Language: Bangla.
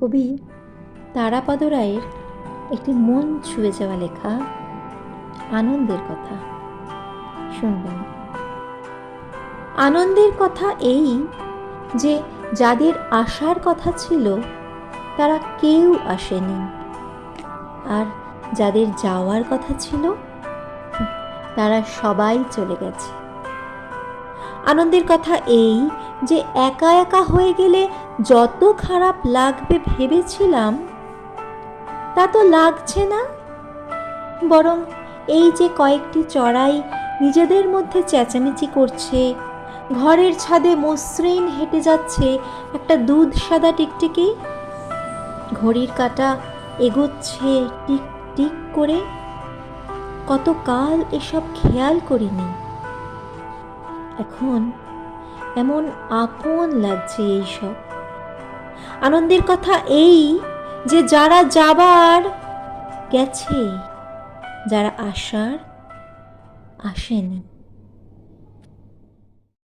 কবি তারাপদ রায়ের একটি মন ছুঁয়ে যাওয়া লেখা আনন্দের কথা শুনবেন। আনন্দের কথা এই যে যাদের আসার কথা ছিল তারা কেউ আসেনি, আর যাদের যাওয়ার কথা ছিল তারা সবাই চলে গেছে। আনন্দের কথা এই যে একা একা হয়ে গেলে যত খারাপ লাগবে ভেবেছিলাম তা তো লাগছে না, বরং এই যে কয়েকটি চড়াই নিজেদের মধ্যে চেঁচামেচি করছে, ঘরের ছাদে মসৃণ হেঁটে যাচ্ছে একটা দুধ সাদা টিকটিকি, ঘড়ির কাঁটা এগোচ্ছে টিক টিক করে, কতকাল এসব খেয়াল করিনি। এখন এমন আপন লাগছে এইসব। আনন্দের কথা এই যে যারা যাবার গেছে, যারা আসার আসেনি।